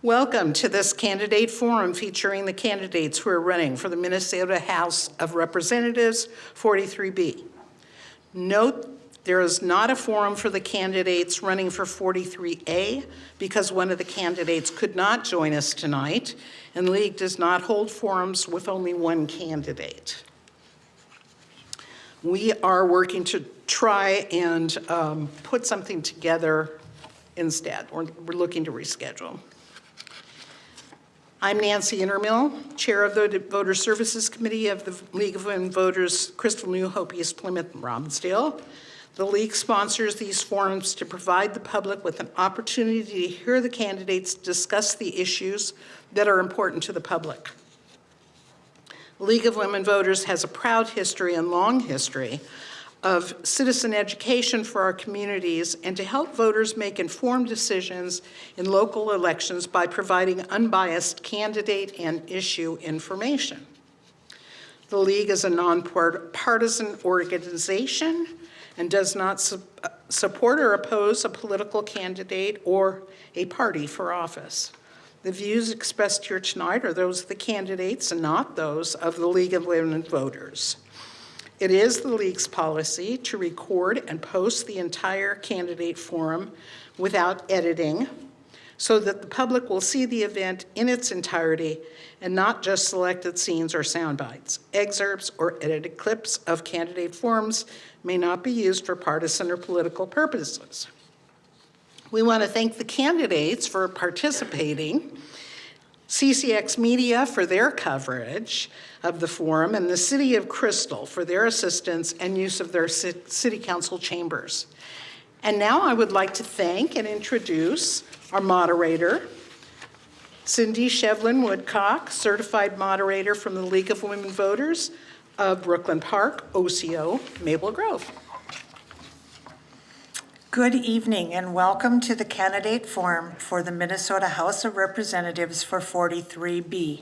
Welcome to this candidate forum featuring the candidates who are running for the Minnesota House of Representatives 43B. Note there is not a forum for the candidates running for 43A because one of the candidates could not join us tonight, and the League does not hold forums with only one candidate. We are working to try and put something together instead. We're looking to reschedule. I'm Nancy Intermill, Chair of the Voter Services Committee of the League of Women Voters, Crystal, New Hope, East Plymouth, and Robbinsdale. The League sponsors these forums to provide the public with an opportunity to hear the candidates discuss the issues that are important to the public. The League of Women Voters has a proud history and long history of citizen education for our communities and to help voters make informed decisions in local elections by providing unbiased candidate and issue information. The League is a nonpartisan organization and does not support or oppose a political candidate or a party for office. The views expressed here tonight are those of the candidates and not those of the League of Women Voters. It is the League's policy to record and post the entire candidate forum without editing so that the public will see the event in its entirety and not just selected scenes or sound bites. Excerpts or edited clips of candidate forums may not be used for partisan or political purposes. We want to thank the candidates for participating, CCX Media for their coverage of the forum, and the City of Crystal for their assistance and use of their City Council chambers. And now I would like to thank and introduce our moderator, Cindy Shevlin-Woodcock, certified moderator from the League of Women Voters of Brooklyn Park, OCO, Maple Grove. Good evening and welcome to the candidate forum for the Minnesota House of Representatives for 43B.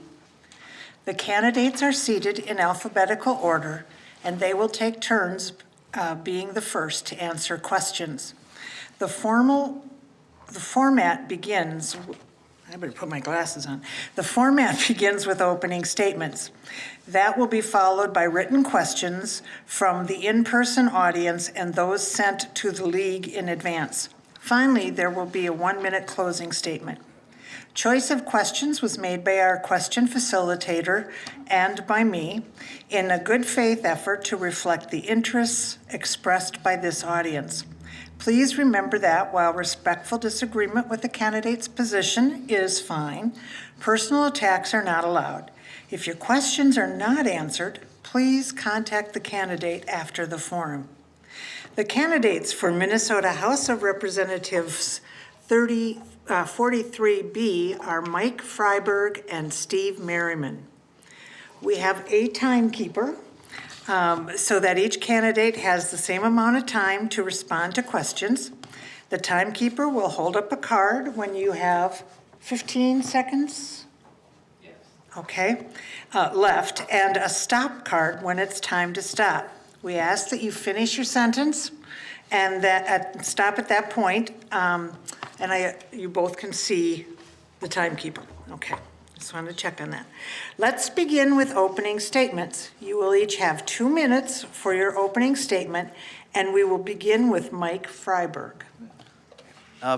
The candidates are seated in alphabetical order and they will take turns being the first to answer questions. The format begins, I better put my glasses on. The format begins with opening statements. That will be followed by written questions from the in-person audience and those sent to the League in advance. Finally, there will be a 1-minute closing statement. Choice of questions was made by our question facilitator and by me in a good faith effort to reflect the interests expressed by this audience. Please remember that while respectful disagreement with the candidate's position is fine, personal attacks are not allowed. If your questions are not answered, please contact the candidate after the forum. The candidates for Minnesota House of Representatives 43B are Mike Freiberg and Steve Merriman. We have a timekeeper so that each candidate has the same amount of time to respond to questions. The timekeeper will hold up a card when you have 15 seconds. Yes. Okay, left, and a stop card when it's time to stop. We ask that you finish your sentence and that stop at that point, you both can see the timekeeper. Okay, just wanted to check on that. Let's begin with opening statements. You will each have 2 minutes for your opening statement, and we will begin with Mike Freiberg.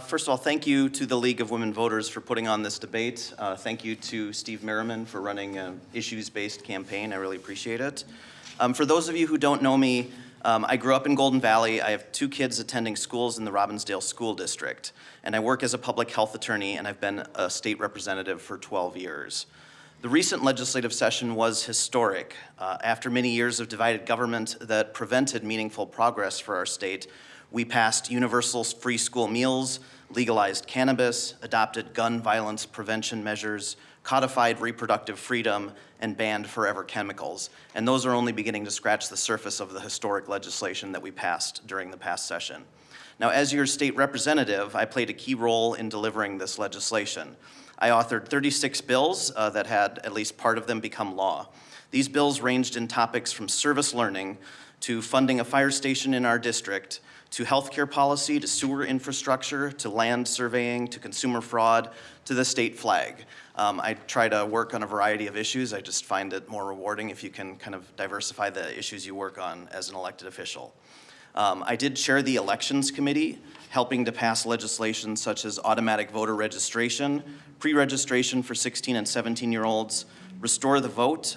First of all, thank you to the League of Women Voters for putting on this debate. Thank you to Steve Merriman for running an issues-based campaign. I really appreciate it. For those of you who don't know me, I grew up in Golden Valley. I have 2 kids attending schools in the Robbinsdale School District, and I work as a public health attorney, and I've been a state representative for 12 years. The recent legislative session was historic. After many years of divided government that prevented meaningful progress for our state, we passed universal free school meals, legalized cannabis, adopted gun violence prevention measures, codified reproductive freedom, and banned forever chemicals. And those are only beginning to scratch the surface of the historic legislation that we passed during the past session. Now, as your state representative, I played a key role in delivering this legislation. I authored 36 bills that had at least part of them become law. These bills ranged in topics from service learning to funding a fire station in our district, to healthcare policy, to sewer infrastructure, to land surveying, to consumer fraud, to the state flag. I try to work on a variety of issues. I just find it more rewarding if you can kind of diversify the issues you work on as an elected official. I did chair the elections committee, helping to pass legislation such as automatic voter registration, pre-registration for 16 and 17-year-olds, Restore the Vote,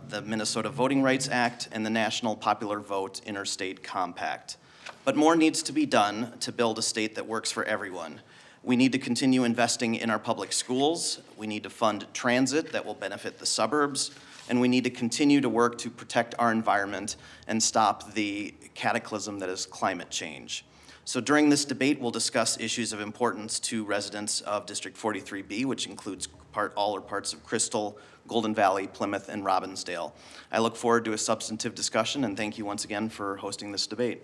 the Minnesota Voting Rights Act, and the National Popular Vote Interstate Compact. But more needs to be done to build a state that works for everyone. We need to continue investing in our public schools. We need to fund transit that will benefit the suburbs. And we need to continue to work to protect our environment and stop the cataclysm that is climate change. So during this debate, we'll discuss issues of importance to residents of District 43B, which includes all or parts of Crystal, Golden Valley, Plymouth, and Robbinsdale. I look forward to a substantive discussion, and thank you once again for hosting this debate.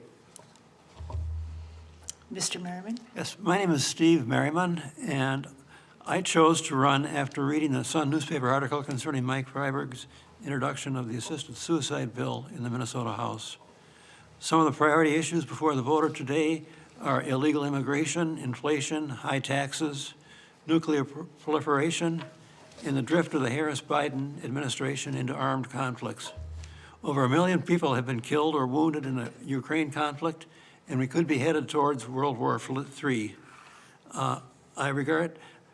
Mr. Merriman? Yes, my name is Steve Merriman, and I chose to run after reading the Sun newspaper article concerning Mike Freiberg's introduction of the assisted suicide bill in the Minnesota House. Some of the priority issues before the voter today are illegal immigration, inflation, high taxes, nuclear proliferation, and the drift of the Harris-Biden administration into armed conflicts. Over 1 million people have been killed or wounded in the Ukraine conflict, and we could be headed towards World War III.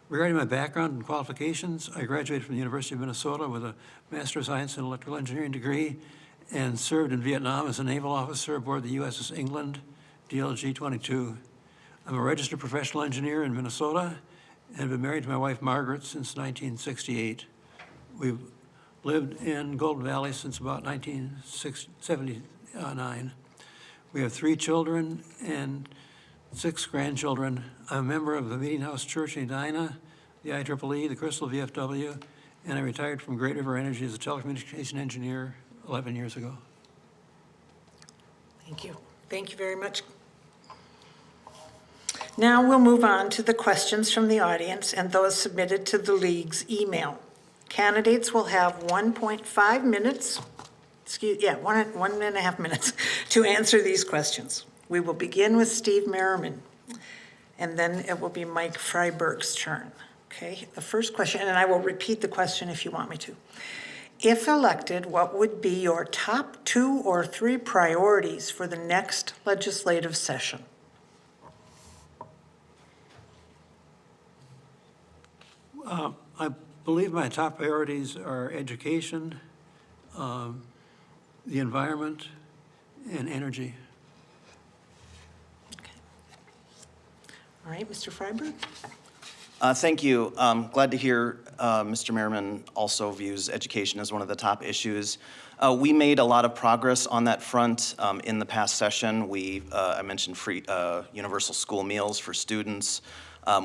Regarding my background and qualifications, I graduated from the University of Minnesota with a Master of Science in Electrical Engineering degree and served in Vietnam as a naval officer aboard the USS England, DLG-22. I'm a registered professional engineer in Minnesota and have been married to my wife Margaret since 1968. We've lived in Golden Valley since about 1979. We have 3 children and 6 grandchildren. I'm a member of the Meeting House Church in Edina, the IEEE, the Crystal VFW, and I retired from Great River Energy as a telecommunication engineer 11 years ago. Thank you. Thank you very much. Now we'll move on to the questions from the audience and those submitted to the League's email. Candidates will have 1.5 minutes, 1.5 minutes to answer these questions. We will begin with Steve Merriman, and then it will be Mike Freiberg's turn. Okay, the first question, and I will repeat the question if you want me to. If elected, what would be your top 2 or 3 priorities for the next legislative session? I believe my top priorities are education, the environment, and energy. Okay. All right, Mr. Freiberg? Thank you. Glad to hear Mr. Merriman also views education as one of the top issues. We made a lot of progress on that front in the past session. I mentioned free universal school meals for students.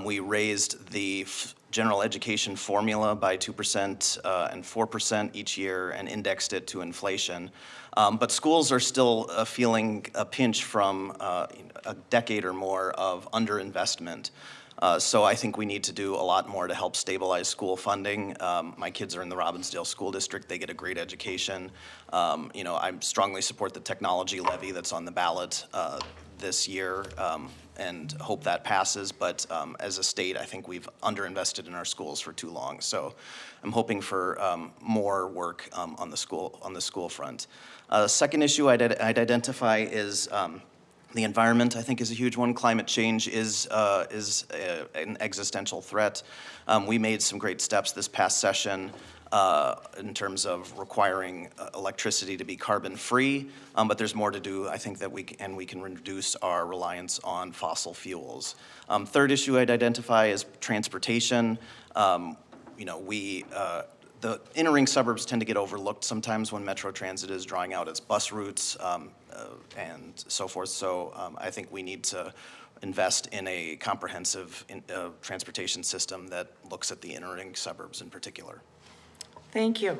We raised the general education formula by 2% and 4% each year and indexed it to inflation. But schools are still feeling a pinch from a decade or more of underinvestment. So I think we need to do a lot more to help stabilize school funding. My kids are in the Robbinsdale School District. They get a great education. I strongly support the technology levy that's on the ballot this year and hope that passes. But as a state, I think we've underinvested in our schools for too long. So I'm hoping for more work on the school front. Second issue I'd identify is the environment. I think is a huge one. Climate change is an existential threat. We made some great steps this past session in terms of requiring electricity to be carbon-free, but there's more to do. I think that we can reduce our reliance on fossil fuels. Third issue I'd identify is transportation. The inner ring suburbs tend to get overlooked sometimes when Metro Transit is drawing out its bus routes and so forth. So I think we need to invest in a comprehensive transportation system that looks at the inner ring suburbs in particular. Thank you.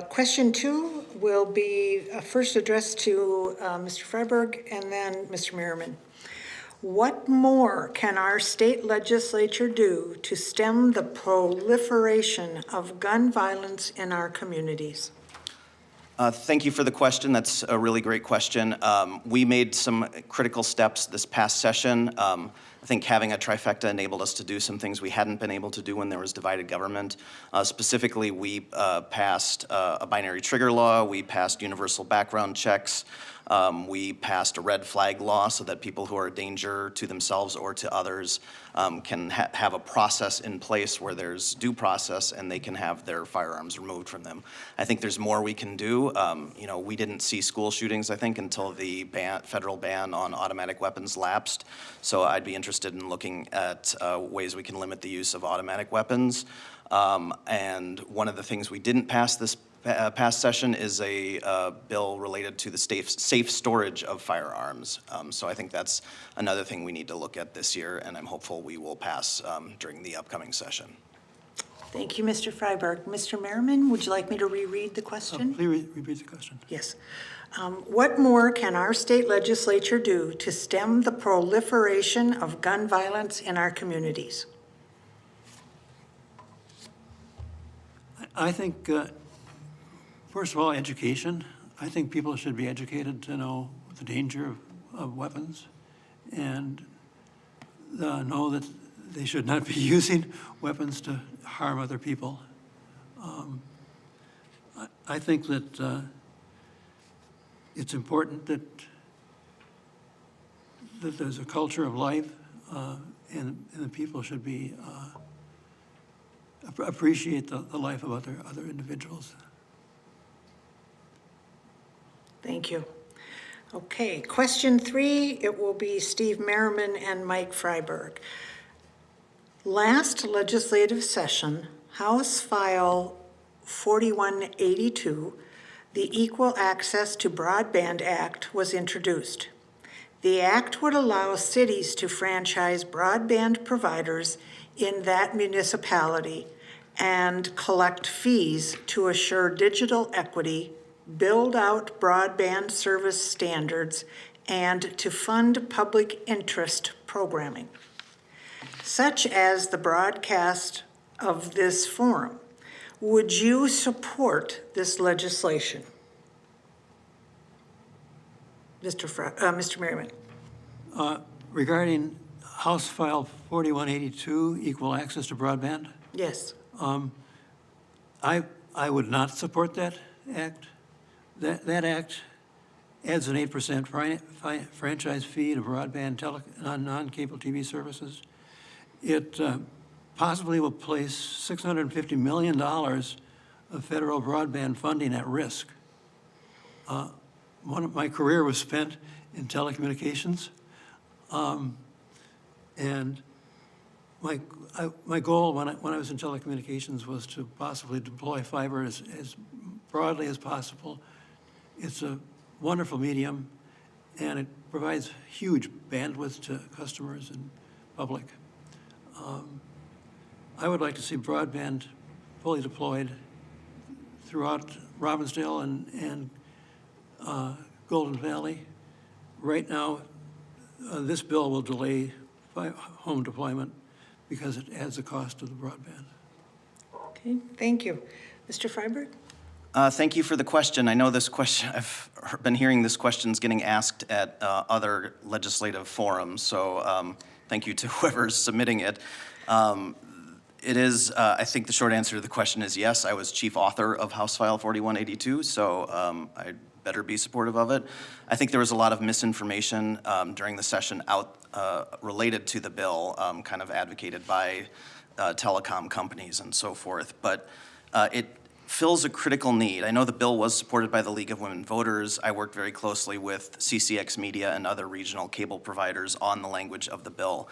Question 2 will be first addressed to Mr. Freiberg and then Mr. Merriman. What more can our state legislature do to stem the proliferation of gun violence in our communities? Thank you for the question. That's a really great question. We made some critical steps this past session. I think having a trifecta enabled us to do some things we hadn't been able to do when there was divided government. Specifically, we passed a binary trigger law. We passed universal background checks. We passed a red flag law so that people who are a danger to themselves or to others can have a process in place where there's due process and they can have their firearms removed from them. I think there's more we can do. You know, we didn't see school shootings, I think, until the federal ban on automatic weapons lapsed. So I'd be interested in looking at ways we can limit the use of automatic weapons. And one of the things we didn't pass this past session is a bill related to the safe storage of firearms. So I think that's another thing we need to look at this year, and I'm hopeful we will pass during the upcoming session. Thank you, Mr. Freiberg. Mr. Merriman, would you like me to reread the question? Please repeat the question. Yes. What more can our state legislature do to stem the proliferation of gun violence in our communities? I think, first of all, education. I think people should be educated to know the danger of weapons and know that they should not be using weapons to harm other people. I think that it's important that there's a culture of life and the people should be appreciate the life of other individuals. Thank you. Okay, question 3, it will be Steve Merriman and Mike Freiberg. Last legislative session, House File 4182, the Equal Access to Broadband Act, was introduced. The act would allow cities to franchise broadband providers in that municipality and collect fees to assure digital equity, build out broadband service standards, and to fund public interest programming, such as the broadcast of this forum. Would you support this legislation? Mr. Merriman. Regarding House File 4182, equal access to broadband, Yes. I would not support that act. That act adds an 8% franchise fee to broadband non-cable TV services. It possibly will place $650 million of federal broadband funding at risk. My career was spent in telecommunications, and my goal when I was in telecommunications was to possibly deploy fiber as broadly as possible. It's a wonderful medium, and it provides huge bandwidth to customers and public. I would like to see broadband fully deployed throughout Robbinsdale and Golden Valley. Right now, this bill will delay home deployment because it adds a cost to the broadband. Okay, thank you. Mr. Freiberg? Thank you for the question. I know this question, I've been hearing this question's getting asked at other legislative forums, so thank you to whoever's submitting it. It is, I think the short answer to the question is yes. I was chief author of House File 4182, so I better be supportive of it. I think there was a lot of misinformation during the session related to the bill, kind of advocated by telecom companies and so forth, but it fills a critical need. I know the bill was supported by the League of Women Voters. I worked very closely with CCX Media and other regional cable providers on the language of the bill.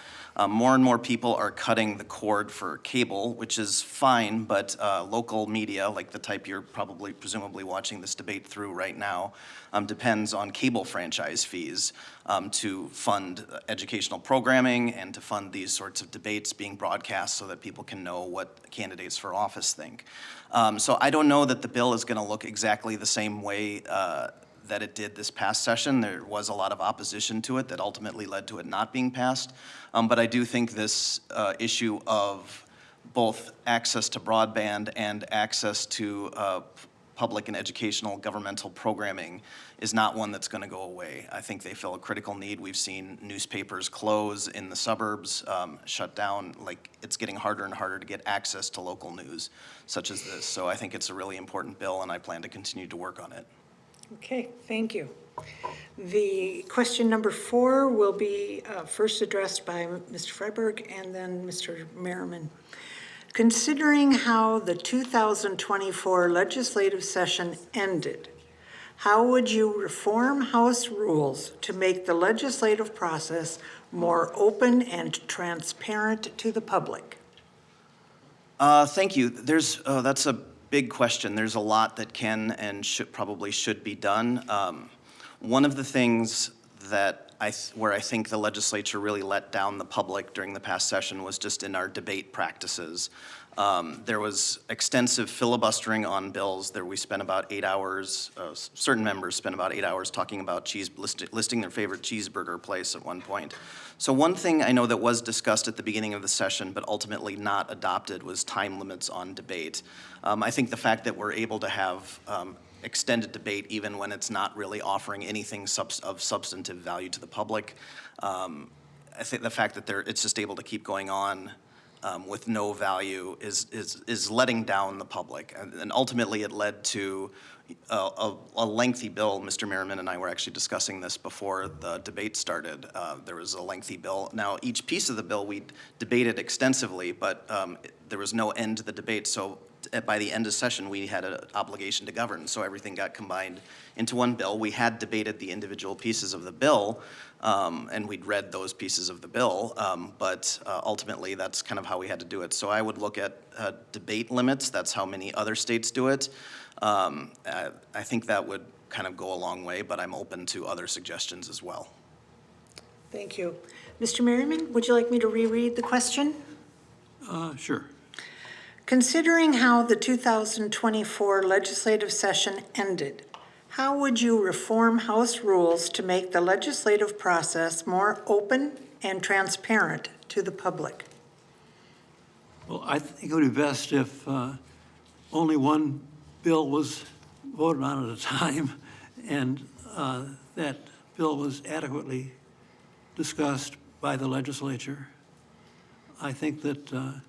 More and more people are cutting the cord for cable, which is fine, but local media, like the type you're presumably watching this debate through right now, depends on cable franchise fees to fund educational programming and to fund these sorts of debates being broadcast so that people can know what candidates for office think. So I don't know that the bill is going to look exactly the same way that it did this past session. There was a lot of opposition to it that ultimately led to it not being passed. But I do think this issue of both access to broadband and access to public and educational governmental programming is not one that's going to go away. I think they fill a critical need. We've seen newspapers close in the suburbs, shut down. Like, it's getting harder and harder to get access to local news such as this. So I think it's a really important bill, and I plan to continue to work on it. Okay, thank you. The question number 4 will be first addressed by Mr. Freiberg and then Mr. Merriman. Considering how the 2024 legislative session ended, how would you reform House rules to make the legislative process more open and transparent to the public? Thank you. That's a big question. There's a lot that can and probably should be done. One of the things that where I think the legislature really let down the public during the past session was just in our debate practices. There was extensive filibustering on bills. We spent about 8 hours, certain members spent about 8 hours talking about listing their favorite cheeseburger place at one point. So one thing I know that was discussed at the beginning of the session but ultimately not adopted was time limits on debate. I think the fact that we're able to have extended debate even when it's not really offering anything of substantive value to the public. I think the fact that it's just able to keep going on with no value is letting down the public. And ultimately it led to a lengthy bill. Mr. Merriman and I were actually discussing this before the debate started. There was a lengthy bill. Now, each piece of the bill we debated extensively, but there was no end to the debate. So by the end of session, we had an obligation to govern, so everything got combined into one bill. We had debated the individual pieces of the bill, and we'd read those pieces of the bill, but ultimately that's kind of how we had to do it. So I would look at debate limits. That's how many other states do it. I think that would kind of go a long way, but I'm open to other suggestions as well. Thank you. Mr. Merriman, would you like me to reread the question? Sure. Considering how the 2024 legislative session ended, how would you reform House rules to make the legislative process more open and transparent to the public? Well, I think it would be best if only one bill was voted on at a time, and that bill was adequately discussed by the legislature. I think that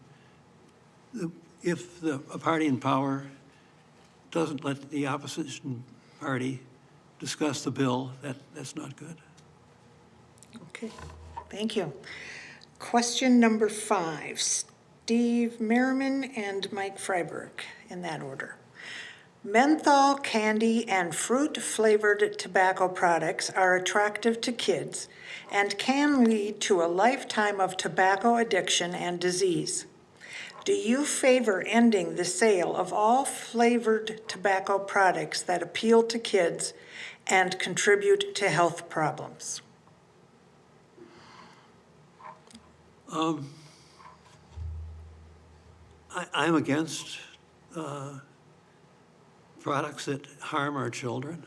if a party in power doesn't let the opposition party discuss the bill, that's not good. Okay, thank you. Question number 5, Steve Merriman and Mike Freiberg, in that order. Menthol, candy, and fruit-flavored tobacco products are attractive to kids and can lead to a lifetime of tobacco addiction and disease. Do you favor ending the sale of all flavored tobacco products that appeal to kids and contribute to health problems? I'm against products that harm our children.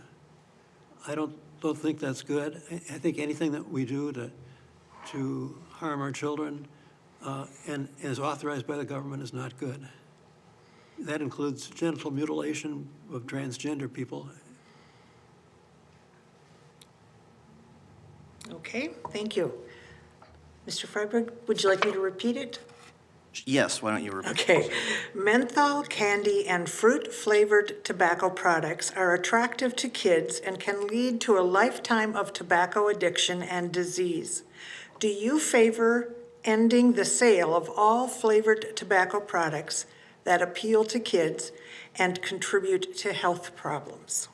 I don't think that's good. I think anything that we do to harm our children and is authorized by the government is not good. That includes genital mutilation of transgender people. Okay, thank you. Mr. Freiberg, would you like me to repeat it? Yes, why don't you repeat? Okay. Menthol, candy, and fruit-flavored tobacco products are attractive to kids and can lead to a lifetime of tobacco addiction and disease. Do you favor ending the sale of all flavored tobacco products that appeal to kids and contribute to health problems?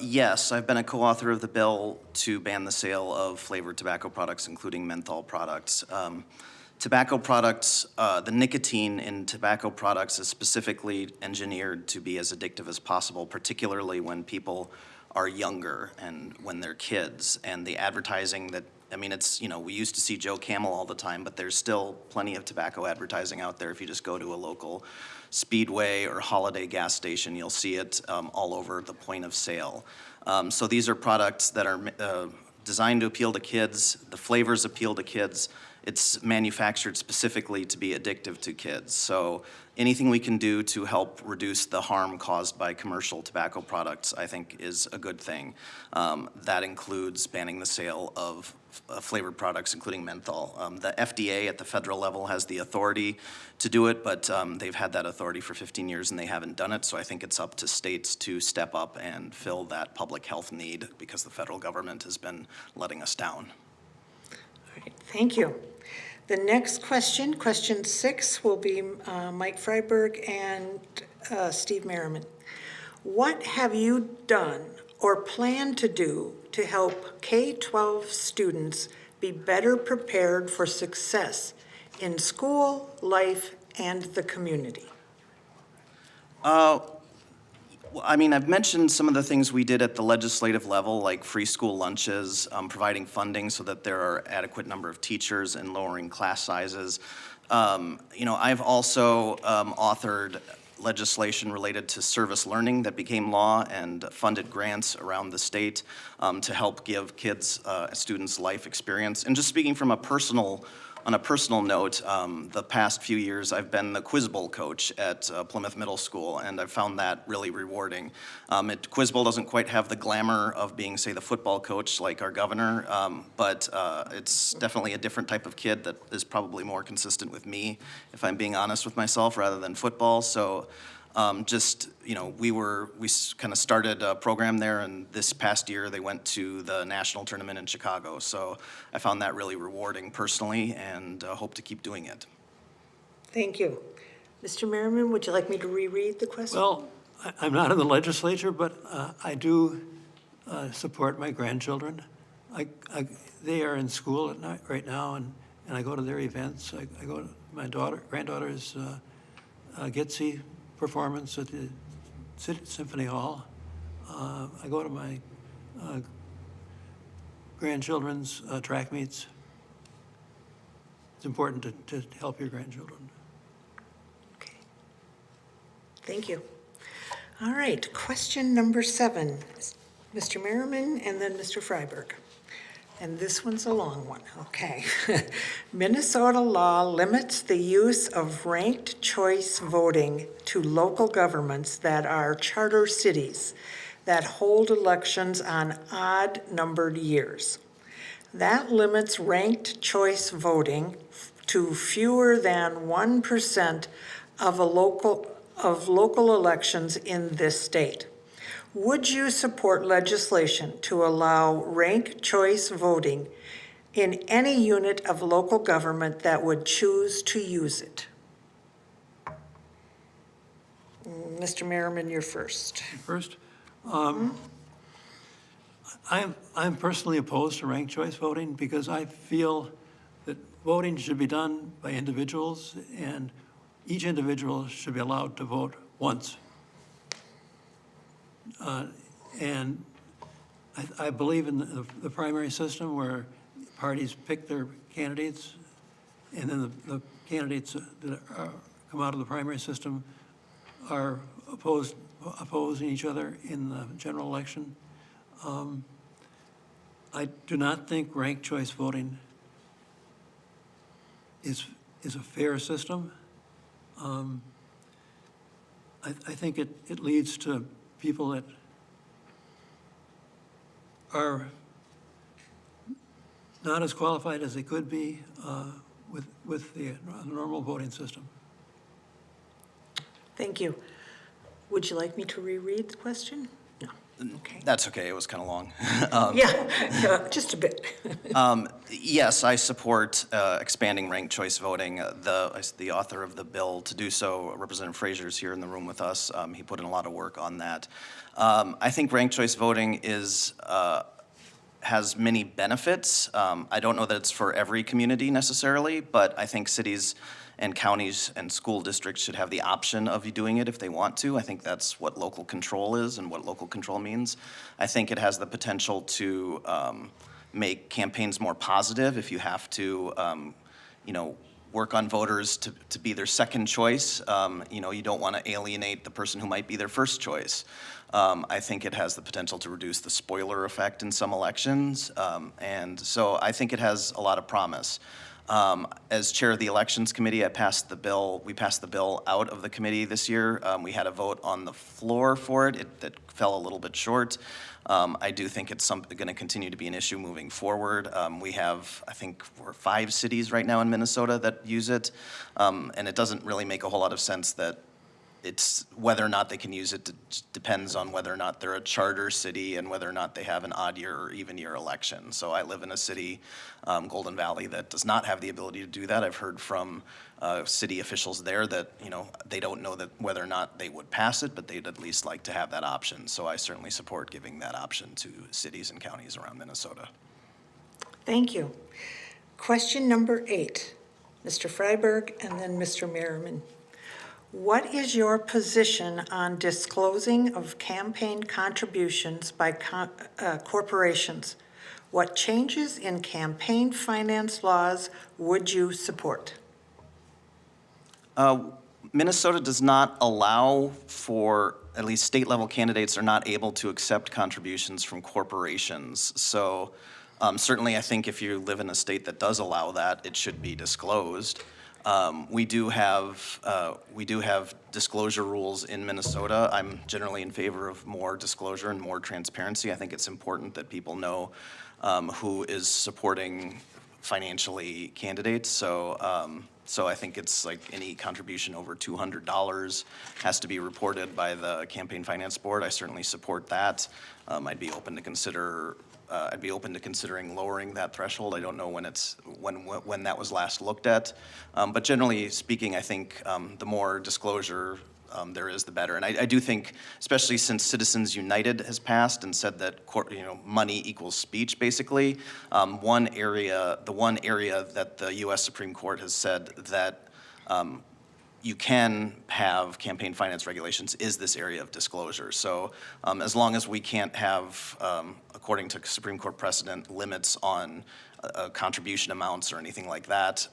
Yes, I've been a co-author of the bill to ban the sale of flavored tobacco products, including menthol products. Tobacco products, the nicotine in tobacco products is specifically engineered to be as addictive as possible, particularly when people are younger and when they're kids. And the advertising that, I mean, it's, you know, we used to see Joe Camel all the time, but there's still plenty of tobacco advertising out there. If you just go to a local Speedway or Holiday gas station, you'll see it all over the point of sale. So these are products that are designed to appeal to kids. The flavors appeal to kids. it's manufactured specifically to be addictive to kids. So anything we can do to help reduce the harm caused by commercial tobacco products, I think, is a good thing. That includes banning the sale of flavored products, including menthol. The FDA at the federal level has the authority to do it, but they've had that authority for 15 years and they haven't done it. So I think it's up to states to step up and fill that public health need because the federal government has been letting us down. All right, thank you. The next question, question 6, will be Mike Freiberg and Steve Merriman. What have you done or plan to do to help K-12 students be better prepared for success in school, life, and the community? I mean, I've mentioned some of the things we did at the legislative level, like free school lunches, providing funding so that there are adequate number of teachers, and lowering class sizes. I've also authored legislation related to service learning that became law and funded grants around the state to help give kids, students, life experience. And just speaking from on a personal note, the past few years I've been the Quiz Bowl coach at Plymouth Middle School, and I've found that really rewarding. Quiz Bowl doesn't quite have the glamour of being, say, the football coach like our governor, but it's definitely a different type of kid that is probably more consistent with me, if I'm being honest with myself, rather than football. So we kind of started a program there, and this past year they went to the national tournament in Chicago. So I found that really rewarding personally, and hope to keep doing it. Thank you. Mr. Merriman, would you like me to reread the question? Well, I'm not in the legislature, but I do support my grandchildren. They are in school at night right now, and I go to their events. I go to my granddaughter's Gitsy performance at the Symphony Hall. I go to my grandchildren's track meets. It's important to help your grandchildren. Okay. Thank you. All right, question number 7. Mr. Merriman and then Mr. Freiberg. And this one's a long one, okay. Minnesota law limits the use of ranked choice voting to local governments that are charter cities that hold elections on odd-numbered years. That limits ranked choice voting to fewer than 1% of local elections in this state. Would you support legislation to allow ranked choice voting in any unit of local government that would choose to use it? Mr. Merriman, you're first. First, I'm personally opposed to ranked choice voting because I feel that voting should be done by individuals, and each individual should be allowed to vote once. And I believe in the primary system where parties pick their candidates, and then the candidates that come out of the primary system are opposing each other in the general election. I do not think ranked choice voting is a fair system. I think it leads to people that are not as qualified as they could be with the normal voting system. Thank you. Would you like me to reread the question? No. Okay. That's okay, it was kind of long. Yeah, just a bit. Yes, I support expanding ranked choice voting. The author of the bill to do so, Representative Frazier, is here in the room with us. He put in a lot of work on that. I think ranked choice voting has many benefits. I don't know that it's for every community necessarily, but I think cities and counties and school districts should have the option of doing it if they want to. I think that's what local control is and what local control means. I think it has the potential to make campaigns more positive if you have to, work on voters to be their second choice. You don't want to alienate the person who might be their first choice. I think it has the potential to reduce the spoiler effect in some elections. And so I think it has a lot of promise. As chair of the elections committee, we passed the bill out of the committee this year. We had a vote on the floor for it. That fell a little bit short. I do think it's going to continue to be an issue moving forward. We have, I think, we're 5 cities right now in Minnesota that use it, and it doesn't really make a whole lot of sense that it's whether or not they can use it depends on whether or not they're a charter city and whether or not they have an odd year or even year election. So I live in a city, Golden Valley, that does not have the ability to do that. I've heard from city officials there that, you know, they don't know that whether or not they would pass it, but they'd at least like to have that option. So I certainly support giving that option to cities and counties around Minnesota. Thank you. Question number 8, Mr. Freiberg and then Mr. Merriman. What is your position on disclosing of campaign contributions by corporations? What changes in campaign finance laws would you support? Minnesota does not allow for, at least state level candidates are not able to accept contributions from corporations. So certainly I think if you live in a state that does allow that, it should be disclosed. We do have disclosure rules in Minnesota. I'm generally in favor of more disclosure and more transparency. I think it's important that people know who is supporting financially candidates. So I think it's like any contribution over $200 has to be reported by the Campaign Finance Board. I certainly support that. I'd be open to considering lowering that threshold. I don't know when that was last looked at, but generally speaking, I think the more disclosure there is, the better. And I do think, especially since Citizens United has passed and said that money equals speech, basically, the one area that the U.S. Supreme Court has said that you can have campaign finance regulations is this area of disclosure. So as long as we can't have, according to Supreme Court precedent, limits on contribution amounts or anything like that,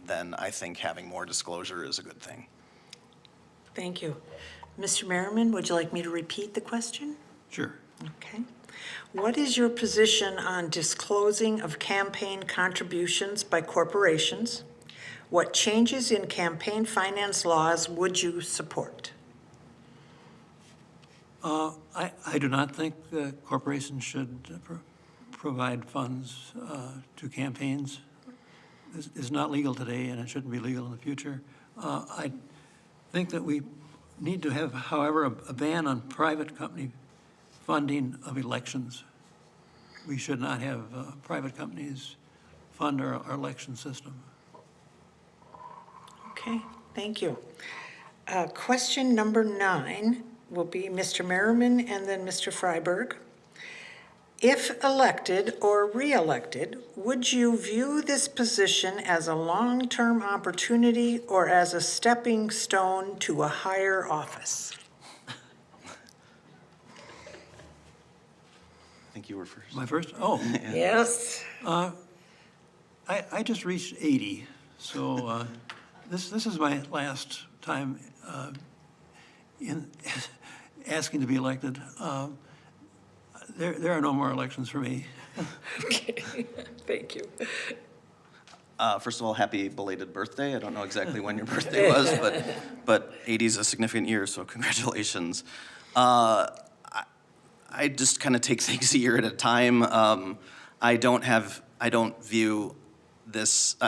then I think having more disclosure is a good thing. Thank you. Mr. Merriman, would you like me to repeat the question? Sure. Okay. What is your position on disclosing of campaign contributions by corporations? What changes in campaign finance laws would you support? I do not think the corporations should provide funds to campaigns. It's not legal today, and it shouldn't be legal in the future. I think that we need to have, however, a ban on private company funding of elections. We should not have private companies fund our election system. Okay, thank you. Question number 9 will be Mr. Merriman and then Mr. Freiberg. If elected or re-elected, would you view this position as a long-term opportunity or as a stepping stone to a higher office? I think you were first. My first? Oh. Yes. I just reached 80, so this is my last time in asking to be elected. There are no more elections for me. Okay, thank you. First of all, happy belated birthday. I don't know exactly when your birthday was, but 80 is a significant year, so congratulations. I just kind of take things a year at a time. I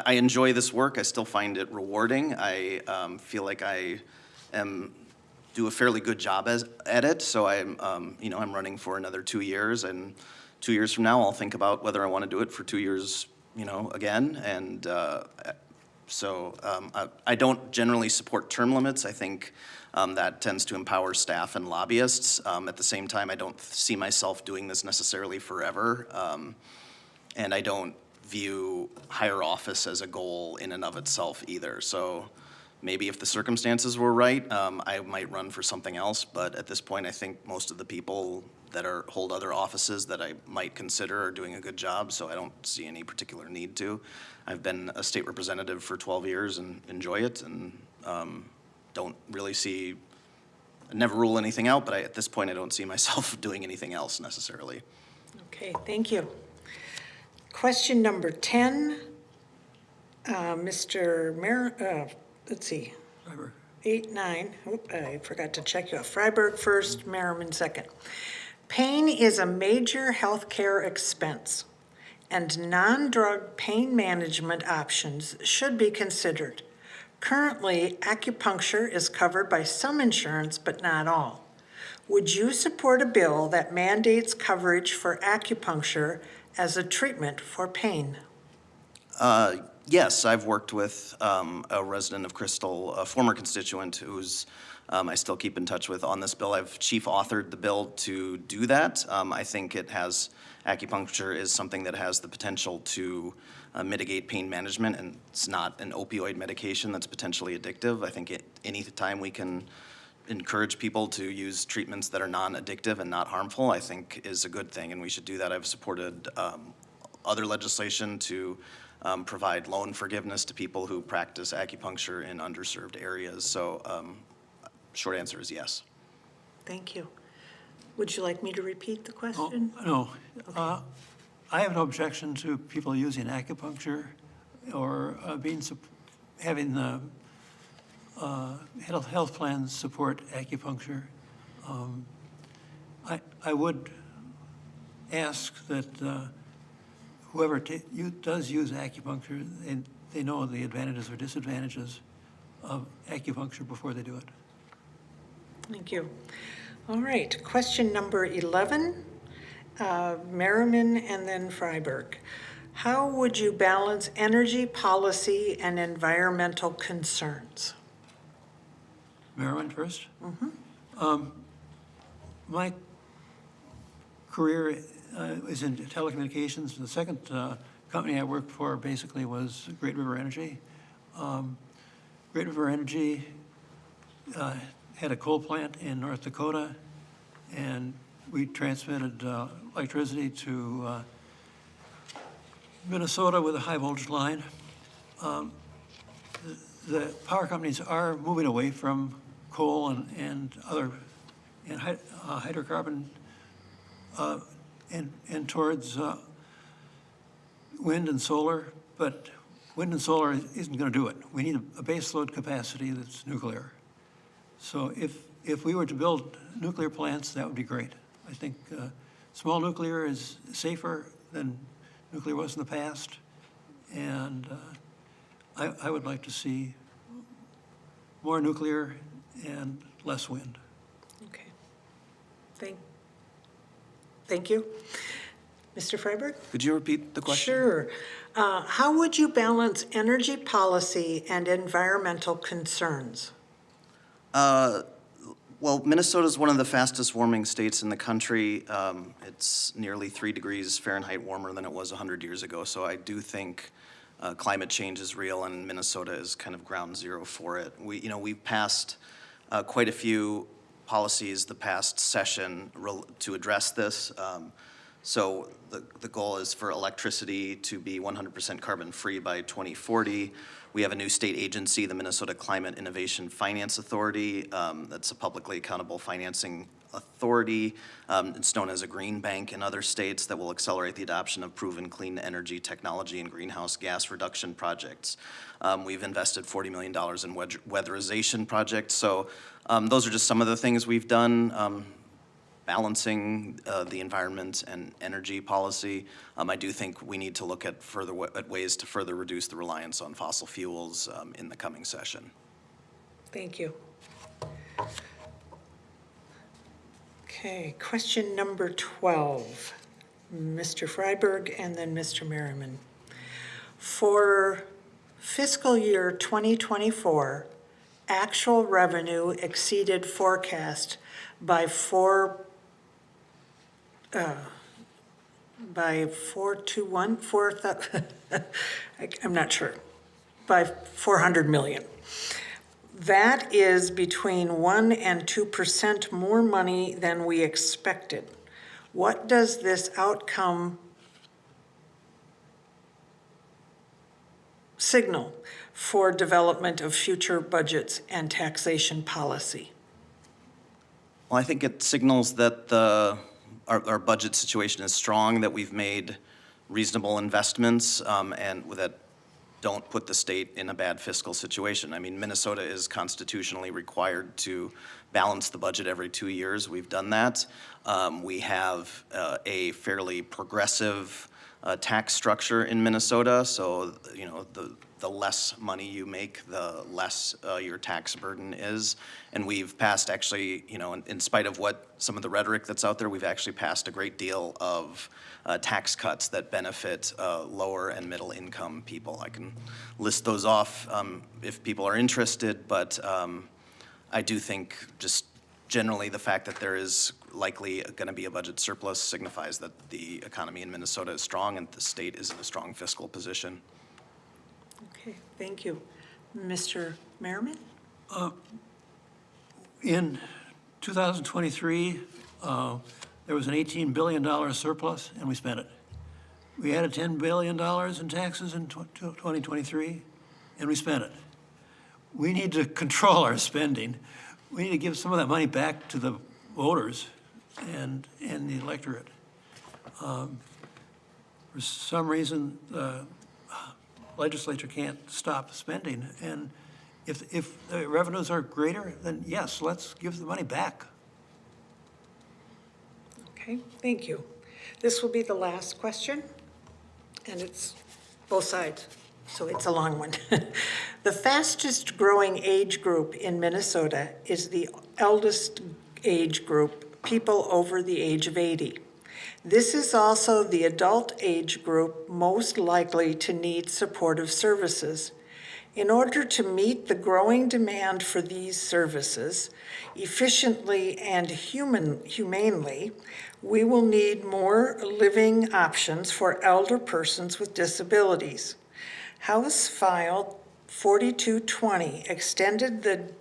enjoy this work. I still find it rewarding. I feel like I do a fairly good job at it. So I'm running for another 2 years, and 2 years from now, I'll think about whether I want to do it for 2 years, again. And I don't generally support term limits. I think that tends to empower staff and lobbyists. At the same time, I don't see myself doing this necessarily forever. And I don't view higher office as a goal in and of itself either. So maybe if the circumstances were right, I might run for something else. But at this point, I think most of the people that hold other offices that I might consider are doing a good job, so I don't see any particular need to. I've been a state representative for 12 years and enjoy it, and don't really see, never rule anything out, but at this point I don't see myself doing anything else necessarily. Okay, thank you. Question number 10 Let's see, Freiberg. 8, 9, I forgot to check you off. Freiberg first, Merriman second. Pain is a major healthcare expense, and non-drug pain management options should be considered. Currently, acupuncture is covered by some insurance, but not all. Would you support a bill that mandates coverage for acupuncture as a treatment for pain? Yes, I've worked with a resident of Crystal, a former constituent who's I still keep in touch with on this bill. I've chief authored the bill to do that. I think acupuncture is something that has the potential to mitigate pain management, and it's not an opioid medication that's potentially addictive. I think any time we can encourage people to use treatments that are non-addictive and not harmful, I think is a good thing, and we should do that. I've supported other legislation to provide loan forgiveness to people who practice acupuncture in underserved areas. So short answer is yes. Thank you. Would you like me to repeat the Oh, question? no. I have no objection to people using acupuncture or having the health plans support acupuncture. I would ask that whoever does use acupuncture, they know the advantages or disadvantages of acupuncture before they do it. Thank you. All right, question number 11, Merriman and then Freiberg. How would you balance energy policy and environmental concerns? Merriman first? My career is in telecommunications. The second company I worked for basically was Great River Energy. Great River Energy had a coal plant in North Dakota, and we transmitted electricity to Minnesota with a high voltage line. The power companies are moving away from coal and hydrocarbon and towards wind and solar, but wind and solar isn't going to do it. We need a base load capacity that's nuclear. So if we were to build nuclear plants, that would be great. I think small nuclear is safer than nuclear was in the past, and I would like to see more nuclear and less wind. Okay. Thank you. Mr. Freiberg? Could you repeat the question? Sure. How would you balance energy policy and environmental concerns? Well, Minnesota is one of the fastest warming states in the country. It's nearly 3 degrees Fahrenheit warmer than it was 100 years ago. So I do think climate change is real, and Minnesota is kind of ground zero for it. We've passed quite a few policies the past session to address this. So the goal is for electricity to be 100% carbon-free by 2040. We have a new state agency, the Minnesota Climate Innovation Finance Authority. That's a publicly accountable financing authority. It's known as a green bank in other states that will accelerate the adoption of proven clean energy technology and greenhouse gas reduction projects. We've invested $40 million in weatherization projects. So those are just some of the things we've done. Balancing the environment and energy policy. I do think we need to look at ways to further reduce the reliance on fossil fuels in the coming session. Thank you. Okay, question number 12. Mr. Freiberg and then Mr. Merriman. For fiscal year 2024, actual revenue exceeded forecast by 4 to 1, I'm not sure, by 400 million. That is between 1 and 2% more money than we expected. What does this outcome signal for development of future budgets and taxation policy? Well, I think it signals that our budget situation is strong, that we've made reasonable investments, and that don't put the state in a bad fiscal situation. I mean, Minnesota is constitutionally required to balance the budget every 2 years. We've done that. We have a fairly progressive tax structure in Minnesota, so you know the less money you make, the less your tax burden is. And we've passed, actually, you know, in spite of what some of the rhetoric that's out there, we've actually passed a great deal of tax cuts that benefit lower and middle income people. I can list those off if people are interested, but I do think just generally the fact that there is likely going to be a budget surplus signifies that the economy in Minnesota is strong and the state is in a strong fiscal position. Okay, thank you. Mr. Merriman? In 2023, there was an $18 billion surplus, and we spent it. We added $10 billion in taxes in 2023, and we spent it. We need to control our spending. We need to give some of that money back to the voters and the electorate. For some reason, the legislature can't stop spending, and if the revenues are greater, then yes, let's give the money back. Okay, thank you. This will be the last question, and it's both sides, so it's a long one. The fastest growing age group in Minnesota is the eldest age group, people over the age of 80. This is also the adult age group most likely to need supportive services. In order to meet the growing demand for these services efficiently and humanely, we will need more living options for elder persons with disabilities. House File 4220 extended the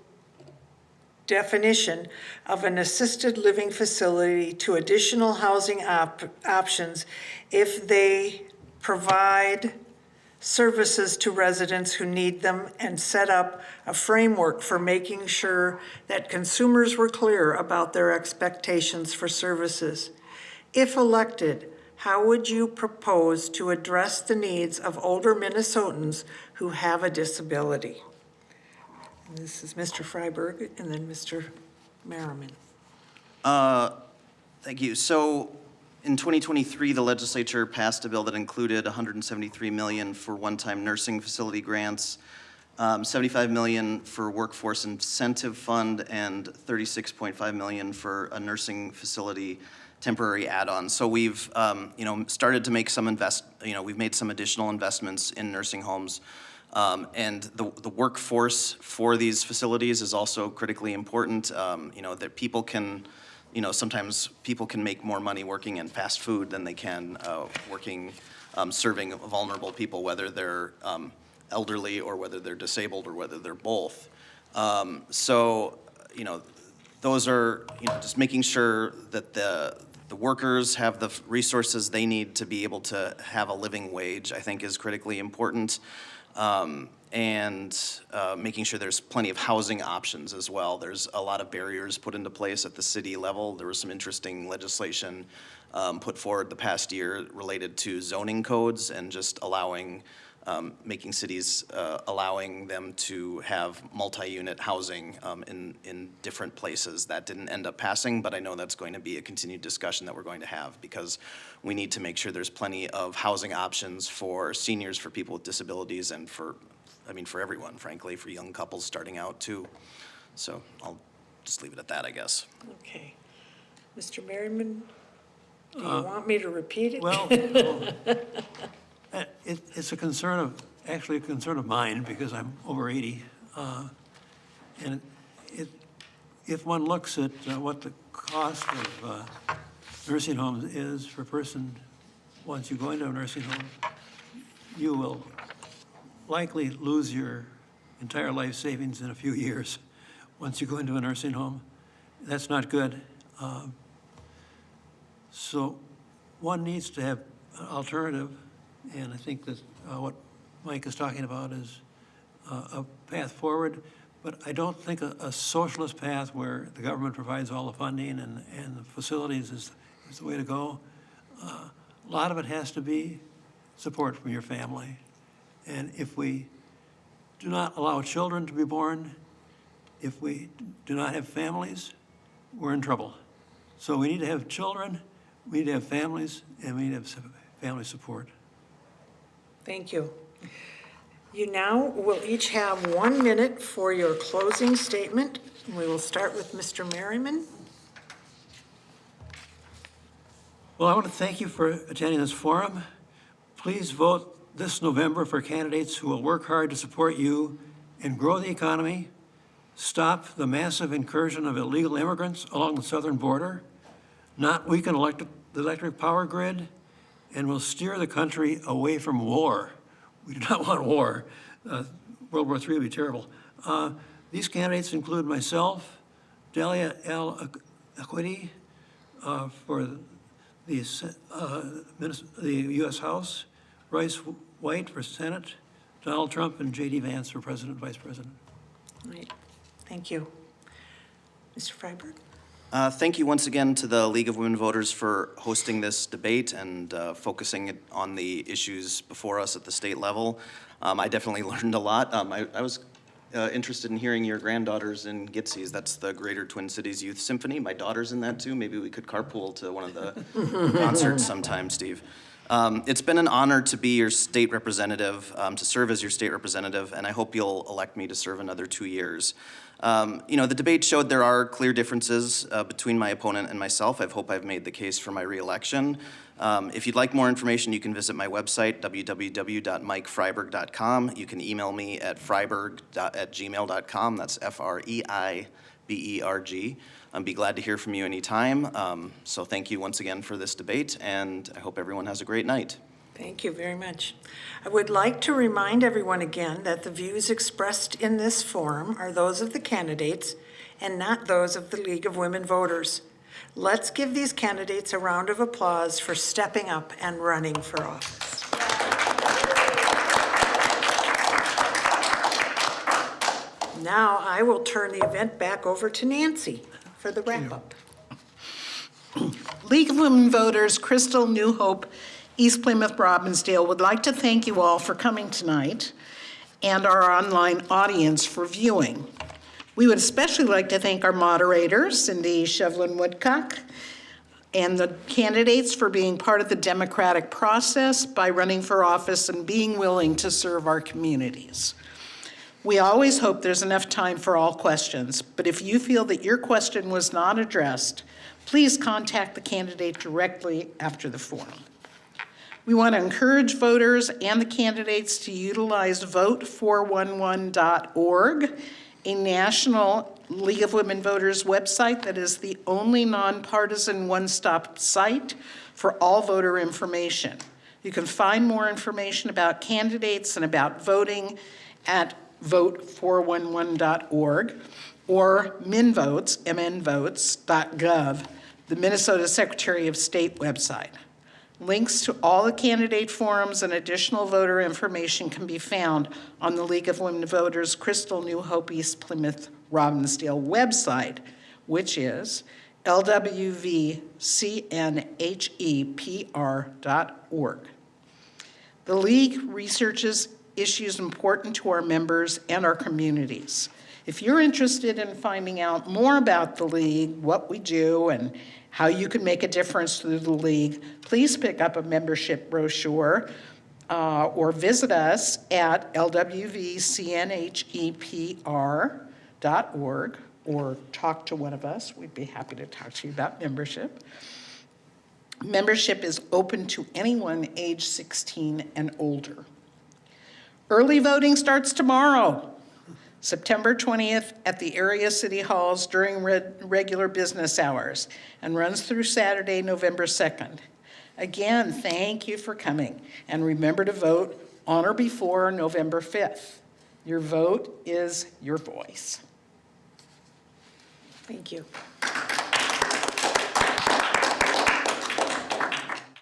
definition of an assisted living facility to additional housing options if they provide services to residents who need them, and set up a framework for making sure that consumers were clear about their expectations for services. If elected, how would you propose to address the needs of older Minnesotans who have a disability? And this is Mr. Freiberg and then Mr. Merriman. Thank you. So in 2023, the legislature passed a bill that included $173 million for one-time nursing facility grants, $75 million for workforce incentive fund, and $36.5 million for a nursing facility temporary add-on. So we've, started to make some we've made some additional investments in nursing homes. And the workforce for these facilities is also critically important. That people can, sometimes people can make more money working in fast food than they can working, serving vulnerable people, whether they're elderly or whether they're disabled or whether they're both. Those are, just making sure that the workers have the resources they need to be able to have a living wage, I think, is critically important. And making sure there's plenty of housing options as well. There's a lot of barriers put into place at the city level. There was some interesting legislation put forward the past year related to zoning codes and just allowing, making cities, allowing them to have multi-unit housing in different places. That didn't end up passing, but I know that's going to be a continued discussion that we're going to have, because we need to make sure there's plenty of housing options for seniors, for people with disabilities, and for everyone, frankly, for young couples starting out too. So I'll just leave it at that, I guess. Okay. Mr. Merriman, do you want me to repeat it? Well, it's a concern of mine, because I'm over 80. And if one looks at what the cost of nursing homes is per person, once you go into a nursing home, you will likely lose your entire life savings in a few years once you go into a nursing home. That's not good. So one needs to have an alternative, and I think that what Mike is talking about is a path forward, but I don't think a socialist path where the government provides all the funding and the facilities is the way to go. A lot of it has to be support from your family. And if we do not allow children to be born, if we do not have families, we're in trouble. So we need to have children, we need to have families, and we need to have family support. Thank you. You now will each have 1 minute for your closing statement. We will start with Mr. Merriman. Well, I want to thank you for attending this forum. Please vote this November for candidates who will work hard to support you and grow the economy, stop the massive incursion of illegal immigrants along the southern border, not weaken the electric power grid, and will steer the country away from war. We do not want war. World War III would be terrible. These candidates include myself, Delia L. Equity for the U.S. House, Bryce White for Senate, Donald Trump and J.D. Vance for President, Vice President. All right. Thank you. Mr. Freiberg? Thank you once again to the League of Women Voters for hosting this debate and focusing it on the issues before us at the state level. I definitely learned a lot. I was interested in hearing your granddaughters in Gitsy's. That's the Greater Twin Cities Youth Symphony. My daughter's in that too. Maybe we could carpool to one of the concerts sometime, Steve. It's been an honor to be your state representative, to serve as your state representative, and I hope you'll elect me to serve another 2 years. The debate showed there are clear differences between my opponent and myself. I hope I've made the case for my reelection. If you'd like more information, you can visit my website, www.mikefreiberg.com. You can email me at freiberg@gmail.com. That's Freiberg. I'd be glad to hear from you anytime. So thank you once again for this debate, and I hope everyone has a great night. Thank you very much. I would like to remind everyone again that the views expressed in this forum are those of the candidates and not those of the League of Women Voters. Let's give these candidates a round of applause for stepping up and running for office. Now I will turn the event back over to Nancy for the wrap-up. League of Women Voters, Crystal, New Hope, East Plymouth, Robbinsdale would like to thank you all for coming tonight and our online audience for viewing. We would especially like to thank our moderator, Cindy Shevlin-Woodcock, and the candidates for being part of the democratic process by running for office and being willing to serve our communities. We always hope there's enough time for all questions, but if you feel that your question was not addressed, please contact the candidate directly after the forum. We want to encourage voters and the candidates to utilize vote411.org, a national League of Women Voters website that is the only nonpartisan one-stop site for all voter information. You can find more information about candidates and about voting at vote411.org or MnVotes, mnvotes.gov, the Minnesota Secretary of State website. Links to all the candidate forums and additional voter information can be found on the League of Women Voters Crystal, New Hope, East Plymouth, Robbinsdale website, which is lwvcnhepr.org. The League researches issues important to our members and our communities. If you're interested in finding out more about the League, what we do, and how you can make a difference through the League, please pick up a membership brochure or visit us at lwvcnhepr.org or talk to one of us. We'd be happy to talk to you about membership. Membership is open to anyone age 16 and older. Early voting starts tomorrow, September 20th at the area city halls during regular business hours and runs through Saturday, November 2nd. Again, thank you for coming, and remember to vote on or before November 5th. Your vote is your voice. Thank you.